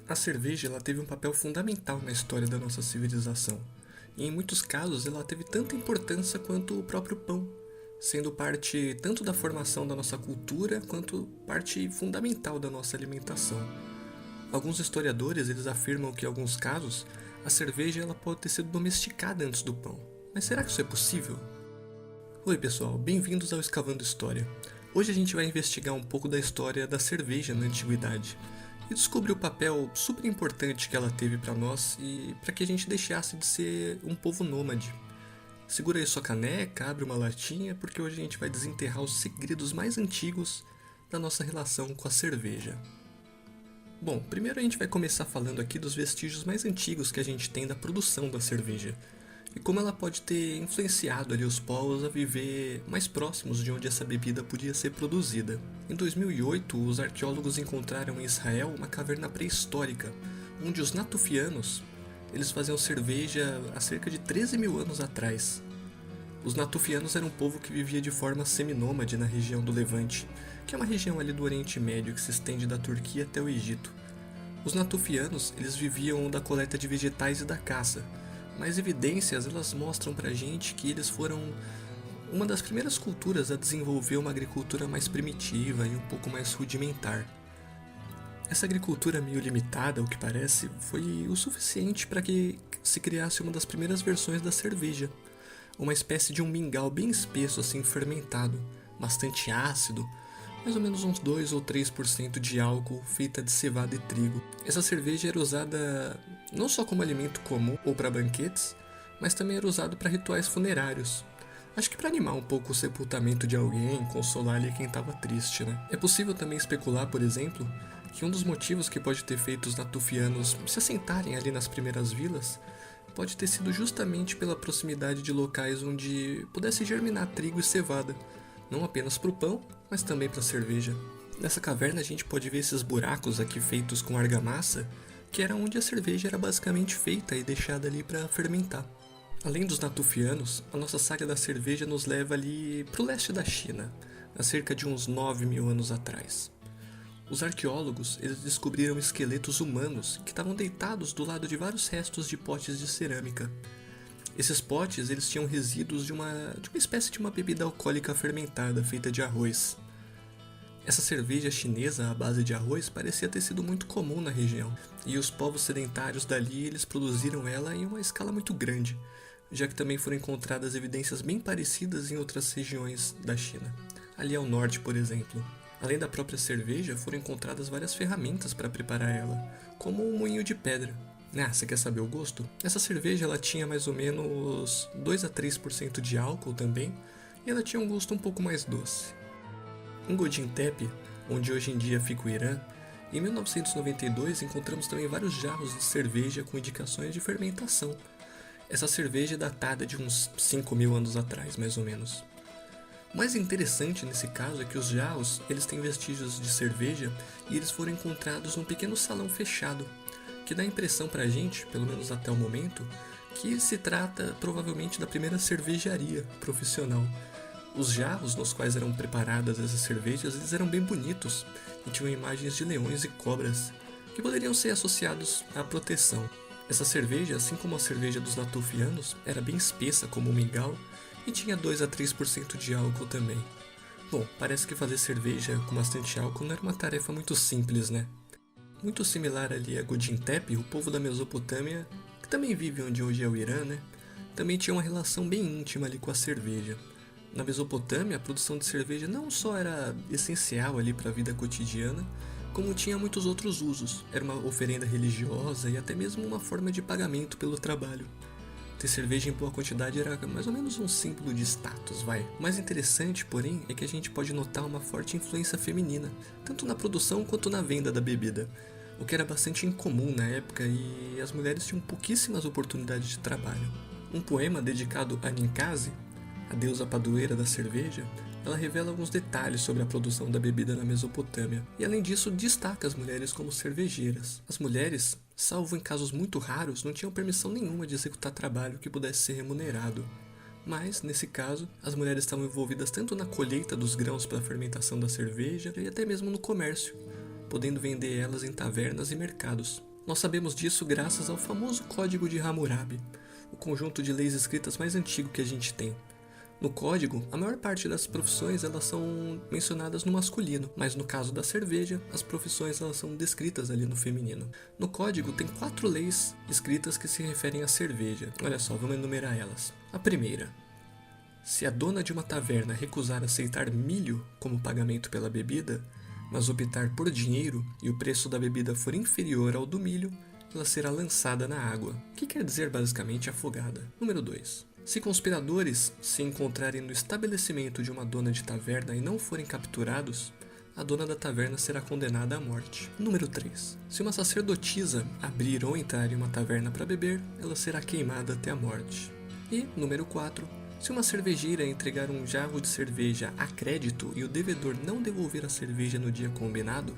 A cerveja ela teve um papel fundamental na história da nossa civilização, e em muitos casos ela teve tanta importância quanto o próprio pão, sendo parte tanto da formação da nossa cultura quanto parte fundamental da nossa alimentação. Alguns historiadores eles afirmam que em alguns casos a cerveja ela pode ter sido domesticada antes do pão. Mas será que isso é possível? Oi pessoal, bem-vindos ao Escavando História. Hoje a gente vai investigar um pouco da história da cerveja na antiguidade e descobrir o papel super importante que ela teve para nós e para que a gente deixasse de ser um povo nômade. Segura aí sua caneca, abre uma latinha, porque hoje a gente vai desenterrar os segredos mais antigos da nossa relação com a cerveja. Bom, primeiro a gente vai começar falando aqui dos vestígios mais antigos que a gente tem da produção da cerveja e como ela pode ter influenciado ali os povos a viver mais próximos de onde essa bebida podia ser produzida. Em 2008, os arqueólogos encontraram em Israel uma caverna pré-histórica, onde os natufianos eles faziam cerveja há cerca de 13 mil anos atrás. Os natufianos eram um povo que vivia de forma seminômade na região do Levante, que é uma região ali do Oriente Médio que se estende da Turquia até o Egito. Os natufianos eles viviam da coleta de vegetais e da caça, mas evidências elas mostram pra gente que eles foram uma das primeiras culturas a desenvolver uma agricultura mais primitiva e um pouco mais rudimentar. Essa agricultura meio limitada, ao que parece, foi o suficiente para que se criasse uma das primeiras versões da cerveja, uma espécie de um mingau bem espesso assim fermentado, bastante ácido, mais ou menos uns 2 ou 3% de álcool feita de cevada e trigo. Essa cerveja era usada não só como alimento comum ou para banquetes, mas também era usado para rituais funerários. Acho que para animar um pouco o sepultamento de alguém, consolar ali quem estava triste, né? É possível também especular, por exemplo, que um dos motivos que pode ter feito os natufianos se assentarem ali nas primeiras vilas pode ter sido justamente pela proximidade de locais onde pudesse germinar trigo e cevada, não apenas para o pão, mas também para a cerveja. Nessa caverna a gente pode ver esses buracos aqui feitos com argamassa, que era onde a cerveja era basicamente feita e deixada ali para fermentar. Além dos natufianos, a nossa saga da cerveja nos leva ali para o leste da China, há cerca de uns 9 mil anos atrás. Os arqueólogos eles descobriram esqueletos humanos que estavam deitados do lado de vários restos de potes de cerâmica. Esses potes eles tinham resíduos de uma espécie de uma bebida alcoólica fermentada feita de arroz. Essa cerveja chinesa à base de arroz parecia ter sido muito comum na região, e os povos sedentários dali eles produziram ela em uma escala muito grande, já que também foram encontradas evidências bem parecidas em outras regiões da China, ali ao norte, por exemplo. Além da própria cerveja, foram encontradas várias ferramentas para preparar ela, como um moinho de pedra. Ah, você quer saber o gosto? Essa cerveja ela tinha mais ou menos 2 a 3% de álcool também, e ela tinha um gosto um pouco mais doce. Em Godin Tepe, onde hoje em dia fica o Irã, em 1992 encontramos também vários jarros de cerveja com indicações de fermentação. Essa cerveja é datada de uns 5 mil anos atrás, mais ou menos. O mais interessante nesse caso é que os jarros eles têm vestígios de cerveja e eles foram encontrados num pequeno salão fechado, que dá a impressão pra gente, pelo menos até o momento, que se trata provavelmente da primeira cervejaria profissional. Os jarros nos quais eram preparadas essas cervejas eles eram bem bonitos e tinham imagens de leões e cobras, que poderiam ser associados à proteção. Essa cerveja, assim como a cerveja dos natufianos, era bem espessa como o mingau e tinha 2 a 3% de álcool também. Bom, parece que fazer cerveja com bastante álcool não era uma tarefa muito simples, né? Muito similar ali a Godin Tepe, o povo da Mesopotâmia, que também vive onde hoje é o Irã, né? Também tinha uma relação bem íntima ali com a cerveja. Na Mesopotâmia, a produção de cerveja não só era essencial ali para a vida cotidiana, como tinha muitos outros usos. Era uma oferenda religiosa e até mesmo uma forma de pagamento pelo trabalho. Ter cerveja em boa quantidade era mais ou menos um símbolo de status, vai. O mais interessante, porém, é que a gente pode notar uma forte influência feminina, tanto na produção quanto na venda da bebida, o que era bastante incomum na época e as mulheres tinham pouquíssimas oportunidades de trabalho. Um poema dedicado a Ninkasi, a deusa padroeira da cerveja, ela revela alguns detalhes sobre a produção da bebida na Mesopotâmia, e além disso destaca as mulheres como cervejeiras. As mulheres, salvo em casos muito raros, não tinham permissão nenhuma de executar trabalho que pudesse ser remunerado. Mas, nesse caso, as mulheres estavam envolvidas tanto na colheita dos grãos para a fermentação da cerveja e até mesmo no comércio, podendo vender elas em tavernas e mercados. Nós sabemos disso graças ao famoso Código de Hammurabi, o conjunto de leis escritas mais antigo que a gente tem. No código, a maior parte das profissões elas são mencionadas no masculino, mas no caso da cerveja, as profissões elas são descritas ali no feminino. No código tem 4 leis escritas que se referem à cerveja. Olha só, vamos enumerar elas. A primeira: se a dona de uma taverna recusar aceitar milho como pagamento pela bebida, mas optar por dinheiro e o preço da bebida for inferior ao do milho, ela será lançada na água, que quer dizer basicamente afogada. Número 2. Se conspiradores se encontrarem no estabelecimento de uma dona de taverna e não forem capturados, a dona da taverna será condenada à morte. Número 3. Se uma sacerdotisa abrir ou entrar em uma taverna para beber, ela será queimada até a morte. E, número 4. Se uma cervejeira entregar um jarro de cerveja a crédito e o devedor não devolver a cerveja no dia combinado,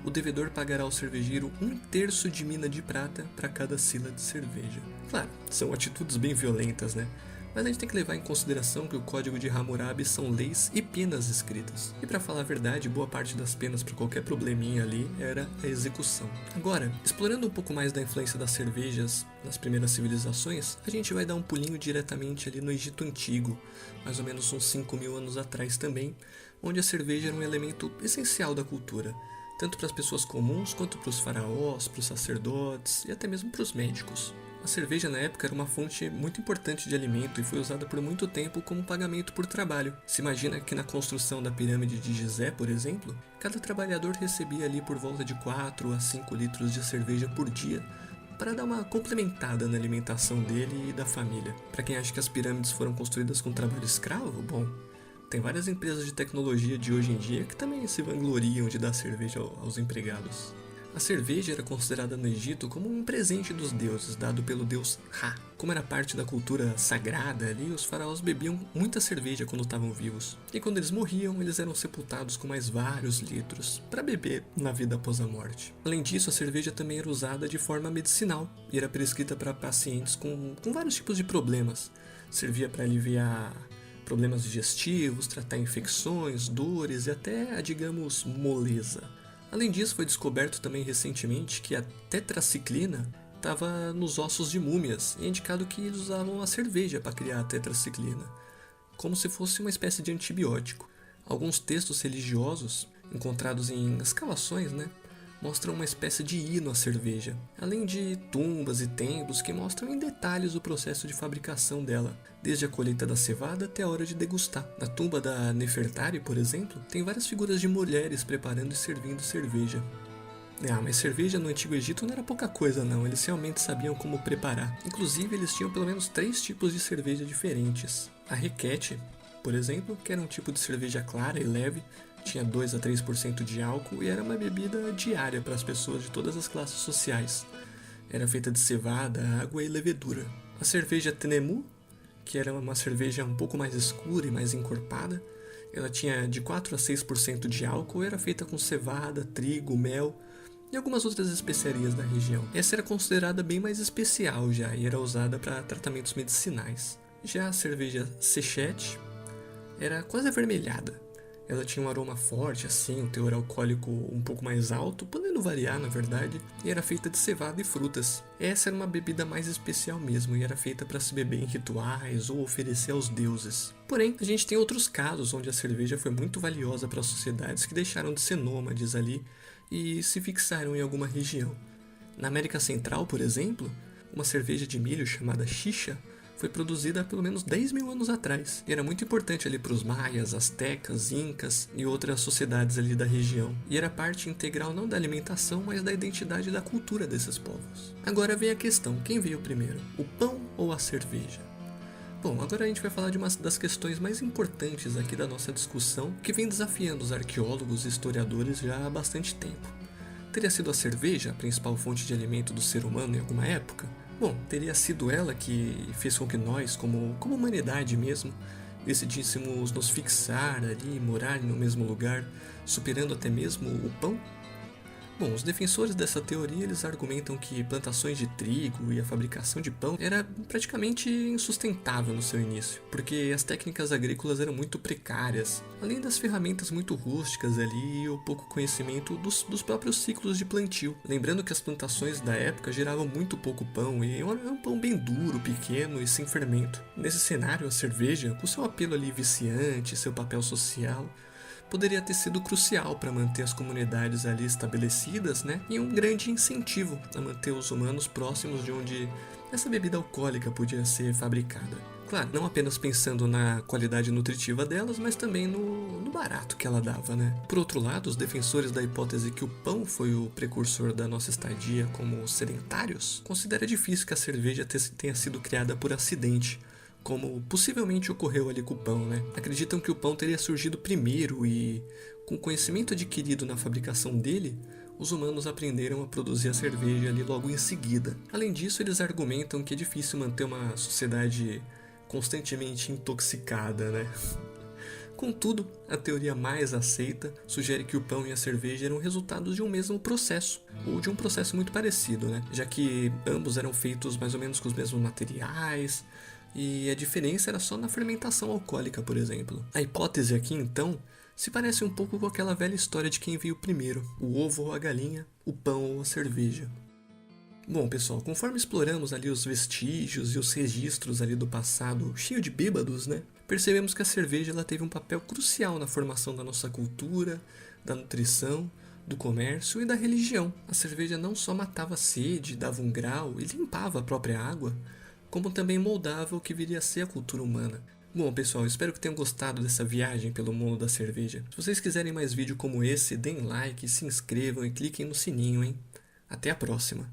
o devedor pagará ao cervejeiro 1/3 de mina de prata para cada sila de cerveja. Claro, são atitudes bem violentas, né? Mas a gente tem que levar em consideração que o Código de Hammurabi são leis e penas escritas. E para falar a verdade, boa parte das penas para qualquer probleminha ali era a execução. Agora, explorando um pouco mais da influência das cervejas nas primeiras civilizações, a gente vai dar um pulinho diretamente ali no Egito Antigo, mais ou menos uns 5.000 anos atrás também, onde a cerveja era um elemento essencial da cultura, tanto para as pessoas comuns quanto para os faraós, para os sacerdotes e até mesmo para os médicos. A cerveja na época era uma fonte muito importante de alimento e foi usada por muito tempo como pagamento por trabalho. Se imagina que na construção da pirâmide de Gizé, por exemplo, cada trabalhador recebia ali por volta de 4 a 5 litros de cerveja por dia, para dar uma complementada na alimentação dele e da família. Para quem acha que as pirâmides foram construídas com trabalho escravo, bom, tem várias empresas de tecnologia de hoje em dia que também se vangloriam de dar cerveja aos empregados. A cerveja era considerada no Egito como um presente dos deuses, dado pelo deus Ra. Como era parte da cultura sagrada ali, os faraós bebiam muita cerveja quando estavam vivos. E quando eles morriam, eles eram sepultados com mais vários litros, para beber na vida após a morte. Além disso, a cerveja também era usada de forma medicinal, e era prescrita para pacientes com vários tipos de problemas. Servia para aliviar problemas digestivos, tratar infecções, dores e até, digamos, moleza. Além disso, foi descoberto também recentemente que a tetraciclina estava nos ossos de múmias, e é indicado que eles usavam a cerveja para criar a tetraciclina, como se fosse uma espécie de antibiótico. Alguns textos religiosos, encontrados em escavações, mostram uma espécie de hino à cerveja, além de tumbas e templos que mostram em detalhes o processo de fabricação dela, desde a colheita da cevada até a hora de degustar. Na tumba da Nefertari, por exemplo, tem várias figuras de mulheres preparando e servindo cerveja. Mas cerveja no Antigo Egito não era pouca coisa não, eles realmente sabiam como preparar. Inclusive eles tinham pelo menos 3 tipos de cerveja diferentes. A Requete, por exemplo, que era um tipo de cerveja clara e leve, tinha 2 a 3% de álcool e era uma bebida diária para as pessoas de todas as classes sociais. Era feita de cevada, água e levedura. A cerveja Tenemu, que era uma cerveja um pouco mais escura e mais encorpada, ela tinha de 4 a 6% de álcool e era feita com cevada, trigo, mel e algumas outras especiarias da região. Essa era considerada bem mais especial já e era usada para tratamentos medicinais. Já a cerveja Sechete era quase avermelhada. Ela tinha um aroma forte, assim, um teor alcoólico um pouco mais alto, podendo variar, na verdade, e era feita de cevada e frutas. Essa era uma bebida mais especial mesmo, e era feita para se beber em rituais ou oferecer aos deuses. Porém, a gente tem outros casos onde a cerveja foi muito valiosa para as sociedades que deixaram de ser nômades ali e se fixaram em alguma região. Na América Central, por exemplo, uma cerveja de milho chamada xixa foi produzida há pelo menos 10.000 anos atrás, e era muito importante ali para os maias, astecas, incas e outras sociedades ali da região, e era parte integral não da alimentação, mas da identidade e da cultura desses povos. Agora vem a questão, quem veio primeiro, o pão ou a cerveja? Bom, agora a gente vai falar de uma das questões mais importantes aqui da nossa discussão, que vem desafiando os arqueólogos e historiadores já há bastante tempo. Teria sido a cerveja a principal fonte de alimento do ser humano em alguma época? Bom, teria sido ela que fez com que nós, como humanidade mesmo, decidíssemos nos fixar ali, morar no mesmo lugar, superando até mesmo o pão? Bom, os defensores dessa teoria eles argumentam que plantações de trigo e a fabricação de pão era praticamente insustentável no seu início, porque as técnicas agrícolas eram muito precárias, além das ferramentas muito rústicas ali e o pouco conhecimento dos próprios ciclos de plantio. Lembrando que as plantações da época geravam muito pouco pão e era um pão bem duro, pequeno e sem fermento. Nesse cenário, a cerveja, com seu apelo ali viciante, seu papel social, poderia ter sido crucial para manter as comunidades ali estabelecidas, né? E um grande incentivo a manter os humanos próximos de onde essa bebida alcoólica podia ser fabricada. Claro, não apenas pensando na qualidade nutritiva delas, mas também no barato que ela dava, né? Por outro lado, os defensores da hipótese que o pão foi o precursor da nossa estadia como sedentários, considera difícil que a cerveja tenha sido criada por acidente, como possivelmente ocorreu ali com o pão, né? Acreditam que o pão teria surgido primeiro e, com o conhecimento adquirido na fabricação dele, os humanos aprenderam a produzir a cerveja ali logo em seguida. Além disso, eles argumentam que é difícil manter uma sociedade constantemente intoxicada, né? Contudo, a teoria mais aceita sugere que o pão e a cerveja eram resultados de um mesmo processo, ou de um processo muito parecido, né? Já que ambos eram feitos mais ou menos com os mesmos materiais, e a diferença era só na fermentação alcoólica, por exemplo. A hipótese aqui, então, se parece um pouco com aquela velha história de quem veio primeiro, o ovo ou a galinha, o pão ou a cerveja. Bom, pessoal, conforme exploramos ali os vestígios e os registros ali do passado, cheio de bêbados, né? Percebemos que a cerveja ela teve um papel crucial na formação da nossa cultura, da nutrição, do comércio e da religião. A cerveja não só matava a sede, dava um grau e limpava a própria água, como também moldava o que viria a ser a cultura humana. Bom, pessoal, espero que tenham gostado dessa viagem pelo mundo da cerveja. Se vocês quiserem mais vídeo como esse, deem like, se inscrevam e cliquem no sininho, hein? Até a próxima!